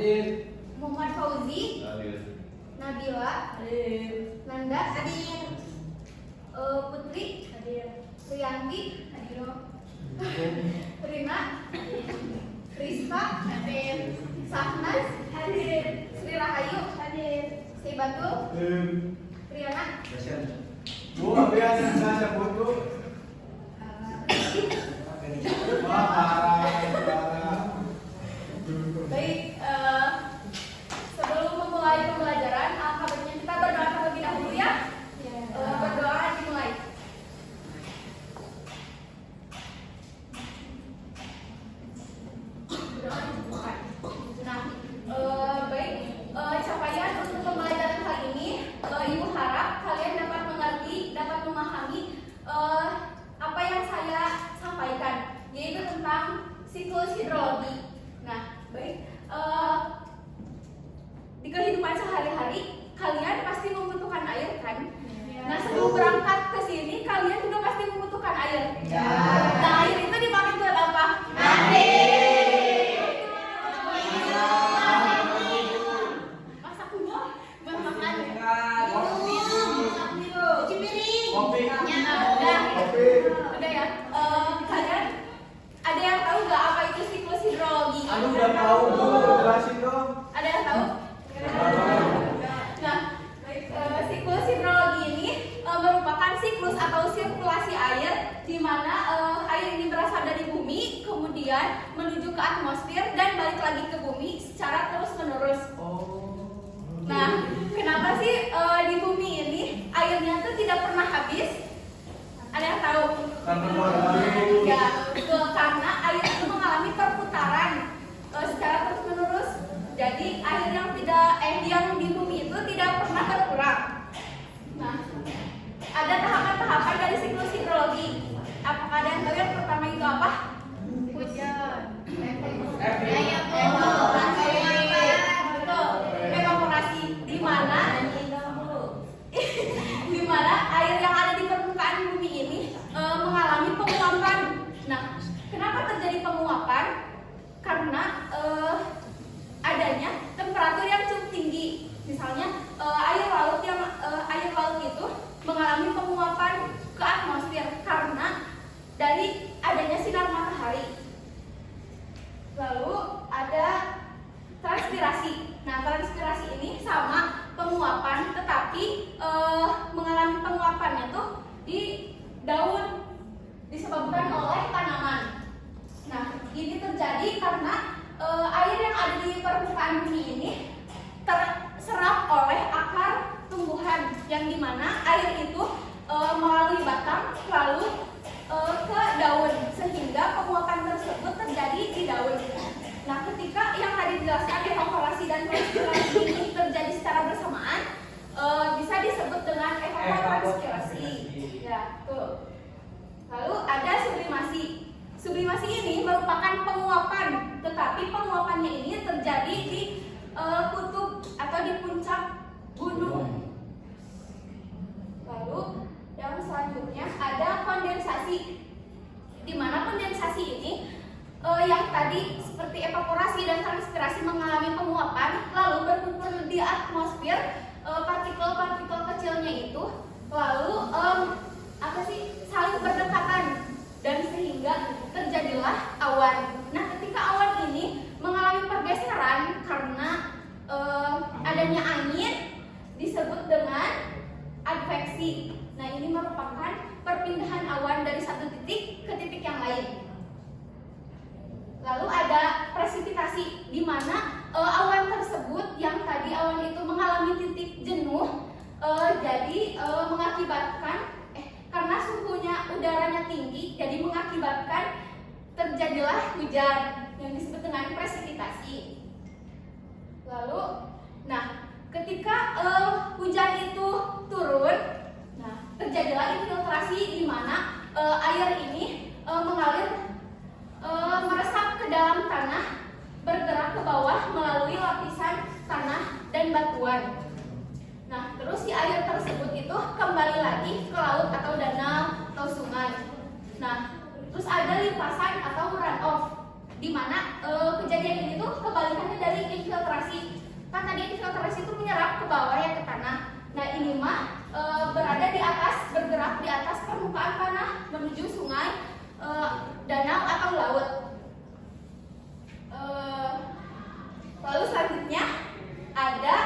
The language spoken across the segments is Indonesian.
Hadir. Muhammad Fauzi, Hadir. Nabila, Hadir. Nanda, hadir. Putri, hadir. Rianti, hadir. Rina, Rizka, hadir. Sahnas, hadir. Sri Rahayu, hadir. Seibatul, Riana, Bu, apa yang saya butuh? Wah, parah. Baik, sebelum memulai pembelajaran, kabarnya kita berdoa terlebih dahulu ya. Berdoa dimulai. Berdoa dimulai. Nah, baik, capaian untuk pembelajaran kali ini, Ibu harap kalian dapat mengerti, dapat memahami apa yang saya sampaikan, yaitu tentang siklus hidrologi. Nah, baik, di kehidupan sehari-hari kalian pasti membutuhkan air kan? Nah, sebelum berangkat ke sini kalian juga pasti membutuhkan air. Nah, air itu dipakai buat apa? Masak kunyah, buat makan. Cuci piring. Kopi. Udah ya. Kalian ada yang tahu nggak apa itu siklus hidrologi? Anu udah tahu, Bu. Jelasin dong. Ada yang tahu? Nah, baik, siklus hidrologi ini merupakan siklus atau sirkulasi air di mana air ini berasal dari bumi, kemudian menuju ke atmosfer dan balik lagi ke bumi secara terus-menerus. Nah, kenapa sih di bumi ini airnya tuh tidak pernah habis? Ada yang tahu? Karena bolak-balik. Ya, betul, karena air itu mengalami perputaran secara terus-menerus. Jadi air yang di bumi itu tidak pernah berkurang. Nah, ada tahapan-tahapan dari siklus hidrologi. Apakah ada yang tahu yang pertama itu apa? Hujan. Betul. Evaporasi, di mana air yang ada di permukaan bumi ini mengalami penguapan. Nah, kenapa terjadi penguapan? Karena adanya temperatur yang cukup tinggi. Misalnya air laut itu mengalami penguapan ke atmosfer karena dari adanya sinar matahari. Lalu ada transpirasi. Nah, transpirasi ini sama penguapan, tetapi mengalami penguapannya tuh di daun disebabkan oleh tanaman. Nah, ini terjadi karena air yang ada di permukaan bumi ini terserap oleh akar tumbuhan, yang dimana air itu melalui batang lalu ke daun, sehingga penguapan tersebut terjadi di daun. Nah, ketika yang tadi dijelaskan evaporasi dan transpirasi ini terjadi secara bersamaan, bisa disebut dengan evapotranspirasi. Ya, tuh. Lalu ada sublimasi. Sublimasi ini merupakan penguapan, tetapi penguapannya ini terjadi di kutub atau di puncak gunung. Lalu yang selanjutnya ada kondensasi, di mana kondensasi ini yang tadi seperti evaporasi dan transpirasi mengalami penguapan, lalu berkumpul di atmosfer partikel-partikel kecilnya itu, lalu saling berdekatan dan sehingga terjadilah awan. Nah, ketika awan ini mengalami pergeseran karena adanya angin, disebut dengan adveksi. Nah, ini merupakan perpindahan awan dari satu titik ke titik yang lain. Lalu ada presipitasi, di mana awan tersebut yang tadi awan itu mengalami titik jenuh, jadi mengakibatkan karena suhunya udaranya tinggi, jadi mengakibatkan terjadilah hujan yang disebut dengan presipitasi. Lalu, nah, ketika hujan itu turun, nah, terjadilah infiltrasi, di mana air ini mengalir meresap ke dalam tanah, bergerak ke bawah melalui lapisan tanah dan batuan. Nah, terus si air tersebut itu kembali lagi ke laut atau danau atau sungai. Nah, terus ada limpasan atau runoff, di mana kejadian ini tuh kebalikannya dari infiltrasi. Kan tadi infiltrasi itu menyerap ke bawah ya, ke tanah. Nah ini mah berada di atas, bergerak di atas permukaan tanah menuju sungai, danau atau laut. Lalu selanjutnya ada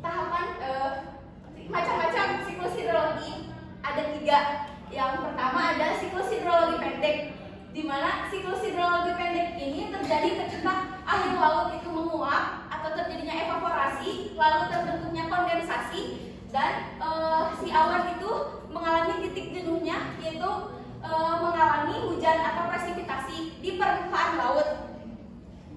tahapan macam-macam siklus hidrologi. Ada 3. Yang pertama ada siklus hidrologi pendek, di mana siklus hidrologi pendek ini terjadi ketika air laut itu menguap atau terjadinya evaporasi, lalu terbentuknya kondensasi, dan si awan itu mengalami titik jenuhnya, yaitu mengalami hujan atau presipitasi di permukaan laut.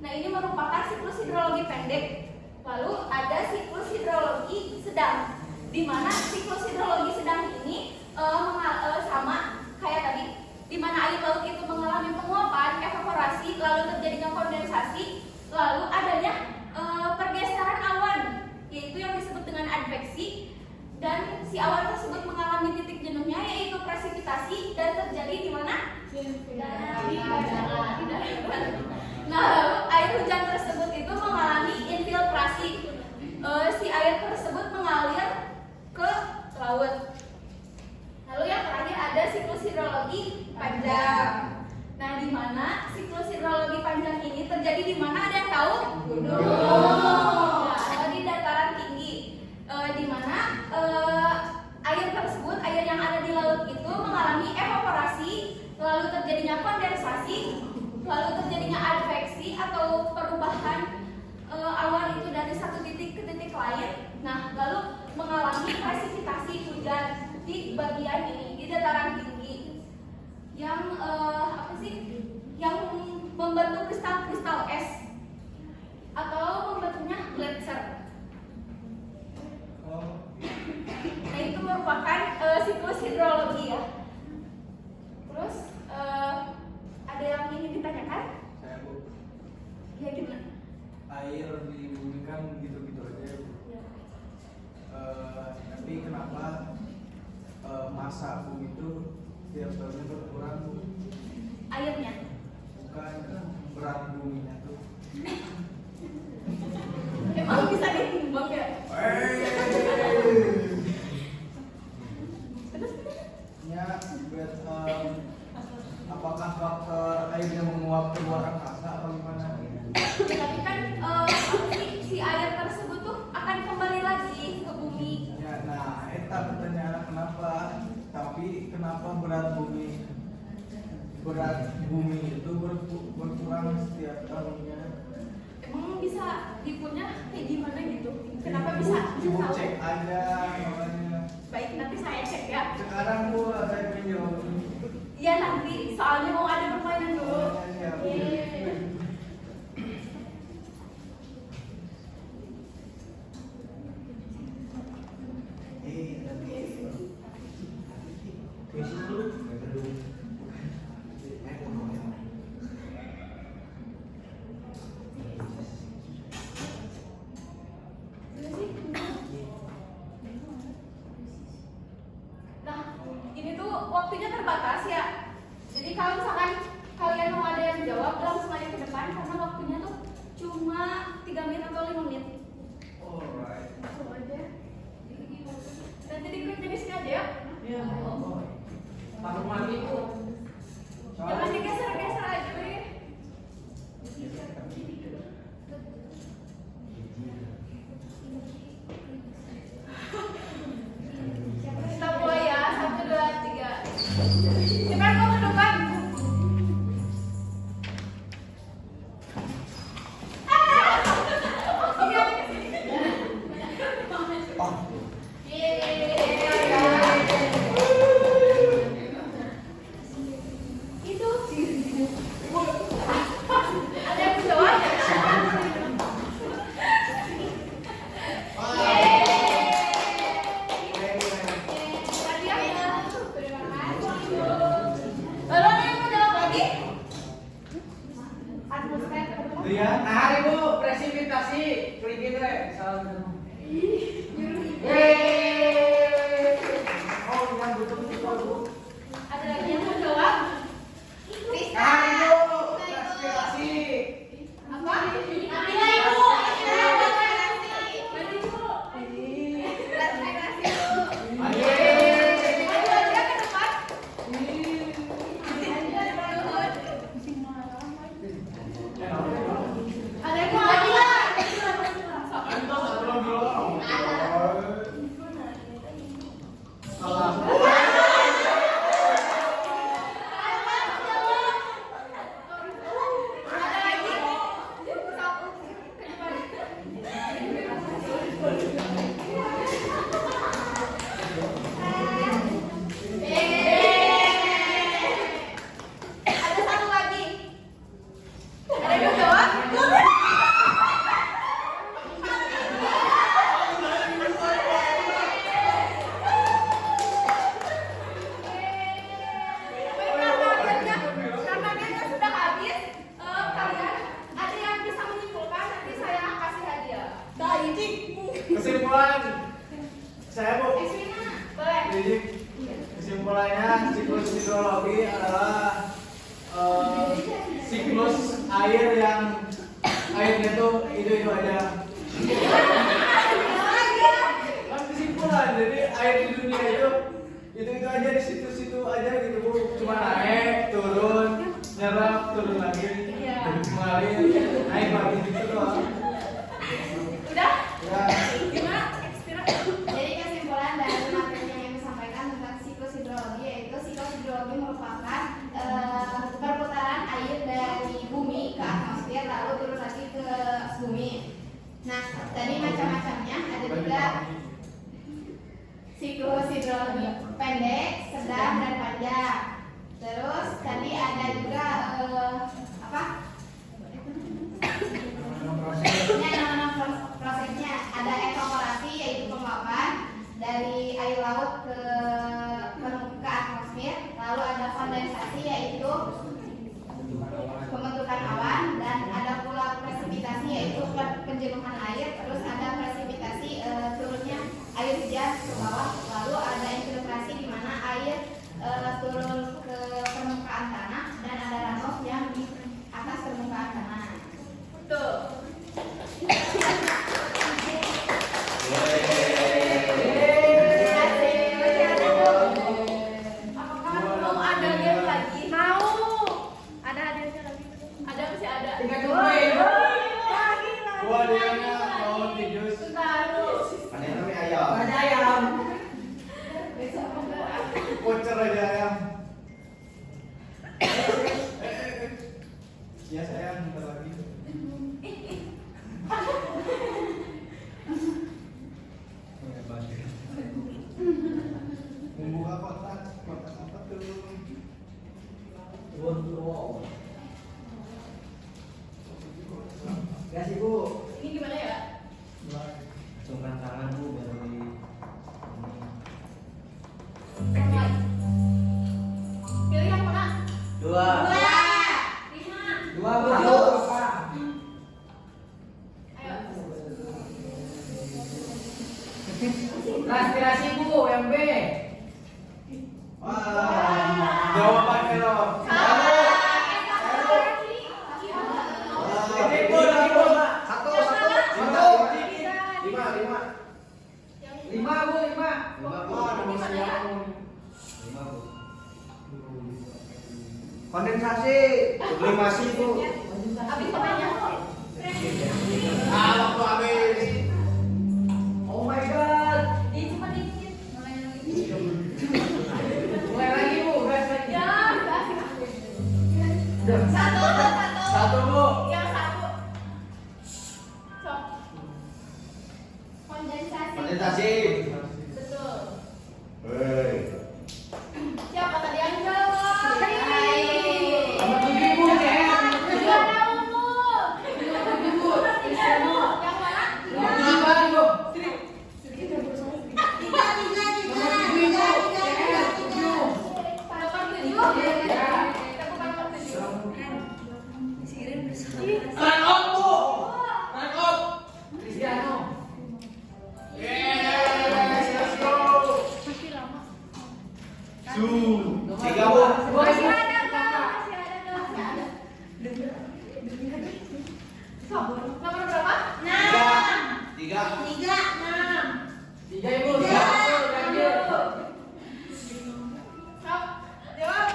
Nah ini merupakan siklus hidrologi pendek. Lalu ada siklus hidrologi sedang, di mana siklus hidrologi sedang ini sama kayak tadi, di mana air laut itu mengalami penguapan, evaporasi, lalu terjadinya kondensasi, lalu adanya pergeseran awan, yaitu yang disebut dengan adveksi, dan si awan tersebut mengalami titik jenuhnya, yaitu presipitasi, dan terjadi di mana? Di darat. Nah, lalu air hujan tersebut itu mengalami infiltrasi. Si air tersebut mengalir ke laut. Lalu yang terakhir ada siklus hidrologi panjang. Nah, di mana siklus hidrologi panjang ini terjadi di mana, ada yang tahu? Gunung. Atau di dataran tinggi. Di mana air tersebut, air yang ada di laut itu mengalami evaporasi, lalu terjadinya kondensasi, lalu terjadinya adveksi atau perubahan awan itu dari satu titik ke titik lain. Nah, lalu mengalami presipitasi hujan di bagian ini, di dataran tinggi, yang yang membentuk kristal-kristal es atau membentuknya gletser. Nah itu merupakan siklus hidrologi ya. Terus ada yang ingin ditanyakan? Saya Bu, Ya gimana? air di bumi kan gitu-gitu aja ya Bu. Tapi kenapa masa bumi itu tiap tahunnya berkurang Bu? Airnya? Bukan, berat buminya tuh. Emang bisa ditimbang ya? Ya, apakah faktor airnya menguap keluar angkasa atau gimana? Tapi kan si air tersebut tuh akan kembali lagi ke bumi. Ya, nah, eta pertanyaan kenapa? Tapi kenapa berat bumi itu berkurang setiap tahunnya? Emang bisa dipunya kayak gimana gitu? Kenapa bisa? Ibu tahu? cek aja makanya. Baik, nanti saya cek ya. Sekarang Bu, saya pinjam. Iya nanti, soalnya mau ada permainan dulu. Siap. Nah, ini tuh waktunya terbatas ya. Jadi kalau misalkan kalian mau ada yang jawab, langsung aja ke depan karena waktunya tuh cuma 3 menit atau 5 menit. Alright. Langsung aja. Nanti diklik jenisnya aja ya. Iya. Pakai mandi itu. Jangan digeser-geser aja deh. Kita mulai ya, 1, 2, 3. Cepat kau ke depan. Itu ada yang menjawab? Tadi ya. Terima kasih. Lalu ada yang menjawab lagi? Atmosfer. Lihat. Nah, Ibu, presipitasi. Klik gitu ya. Salam. Oh, yang betul-betul Bu. Ada lagi yang menjawab? Nah, Ibu, presipitasi. Apa Apa? Nanti lah ibu. Nanti dulu. Transpirasi dulu. Maju aja ke depan. Ada yang mau lagi lah. Ada lagi. Satu. Ke depan. Ada satu lagi. Ada yang mau jawab? Karena gamenya sudah habis, kalian ada yang bisa menyimpulkan, nanti saya kasih hadiah. Kesimpulan saya Bu. Eswina, boleh. Jadi kesimpulannya siklus hidrologi adalah siklus air yang airnya itu aja. Kan kesimpulan, jadi air di dunia itu aja di situ aja gitu Bu. Cuma naik, turun, nyerap, turun lagi, mengalir, naik lagi gitu doang. Udah? Ya. Gimana? Jadi kesimpulan dari materi yang disampaikan tentang siklus hidrologi yaitu siklus hidrologi merupakan perputaran air dari bumi ke atmosfer lalu turun lagi ke bumi. Nah, tadi macam-macamnya ada juga siklus hidrologi pendek, sedang, dan panjang. Terus tadi ada juga apa? Prosesnya ada evaporasi yaitu penguapan dari air laut ke atmosfer, lalu ada kondensasi yaitu pembentukan awan, dan ada pula presipitasi yaitu penjenuhan air, terus ada presipitasi turunnya air hujan ke bawah, lalu ada infiltrasi di mana air turun ke permukaan tanah, dan ada runoff yang di atas permukaan tanah. Tuh. Apakah mau ada game lagi? Mau. Ada hadiahnya lagi. Ada masih ada. Tinggal tungguin. Gua adanya mau tidur. Bentar. Ada yang namanya ayam. Ada ayam. Voucher aja ayam. Ya sayang, bentar lagi. Membuka kotak apa tuh? Kasih Bu. Ini gimana ya? Cungkan tangan Bu baru di Yang lain. Pilih yang mana? dua. 2, 5. Dua Bu. Apa? Ayo. Transpirasi Bu yang B. Wah, jawabannya loh. Lima Bu, lima. Kondensasi, sublimasi Bu. Habis pemainnya. Waktu habis. Oh my god. Ini cuma dikit. Mulai lagi Bu, gas lagi. Ya, satu. Satu Bu. Yang satu. Sok. Kondensasi. Kondensasi. Betul. Hei. Siapa tadi yang jawab? Sama tujuh Bu ya. Sudah tahu Bu. Yang mana? Nomor apa Bu? Nomor 7. Kita bukan nomor 7. Run out Bu. Run out. Cristiano. Yes, let's go. Masih lama. Tiga Bu. Masih ada. Sok, nomor berapa? 3. 3 ibu. Satu. Ganjil. Sok, jawab.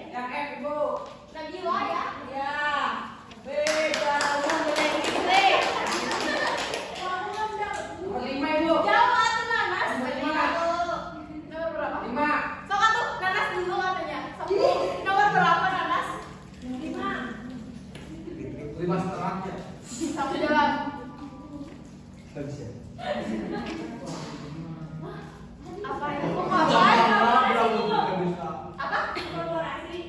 Yang F ibu. Nabila ya. Ya. B. Jauh. Nomor 5 ibu. Jawab atuh nanas. Lima. Nomor berapa? 5. Sok atuh nanas dulu katanya. Sok. Nomor berapa nanas? 5. 5,5 ya. Sok jawab. Nggak bisa. Apa itu? Apa? Korporasi.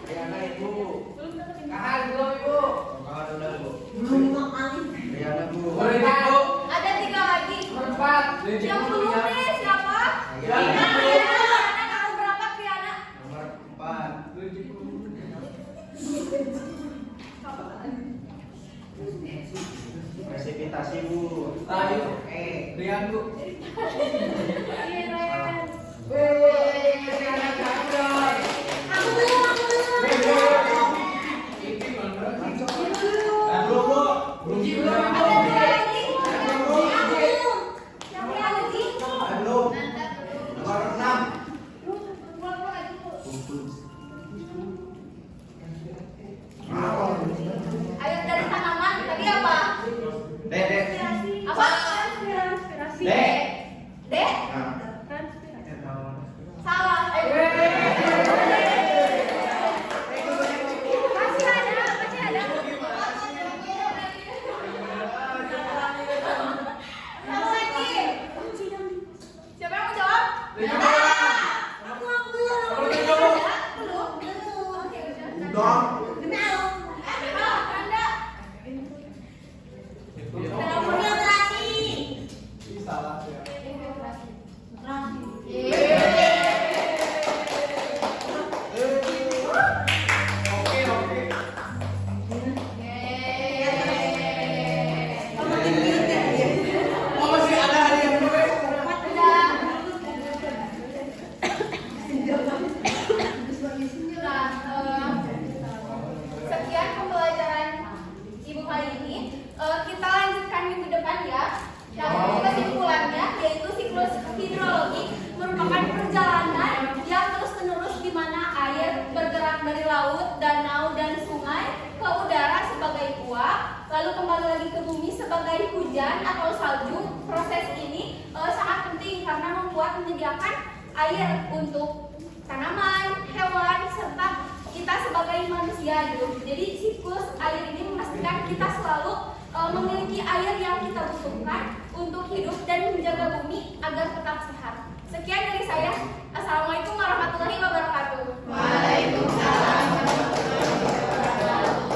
Riana ibu. Kahal belum ibu. Kawan udah bu. Riana bu. Politik bu. Ada 3 lagi. Nomor 4. Yang belum nih siapa? Ya. Triana, kamu berapa Triana? Nomor 4. Presipitasi bu. Ayo. Rian bu. B. Riana Chandra. Belum bu. Uji belum ibu. Ada 2 lagi. Siapa lagi? Belum. Nomor 6. Ayo dari tanaman tadi apa? Dek. Apa? Dek. Dek? Nah. Salah. Masih ada. Satu lagi. Siapa yang mau jawab? Belum. Oke, udah. Dong. Anda. Salah ya. Oke. Oh masih ada hadiah dulu ya? Sekian pembelajaran Ibu kali ini. Kita lanjutkan minggu depan ya. Dan kesimpulannya yaitu siklus hidrologi merupakan perjalanan yang terus-menerus di mana air bergerak dari laut, danau, dan sungai ke udara sebagai uap, lalu kembali lagi ke bumi sebagai hujan atau salju. Proses ini sangat penting karena membuat menyediakan air untuk tanaman, hewan, serta kita sebagai manusia gitu. Jadi siklus air ini memastikan kita selalu memiliki air yang kita butuhkan untuk hidup dan menjaga bumi agar tetap sehat. Sekian dari saya.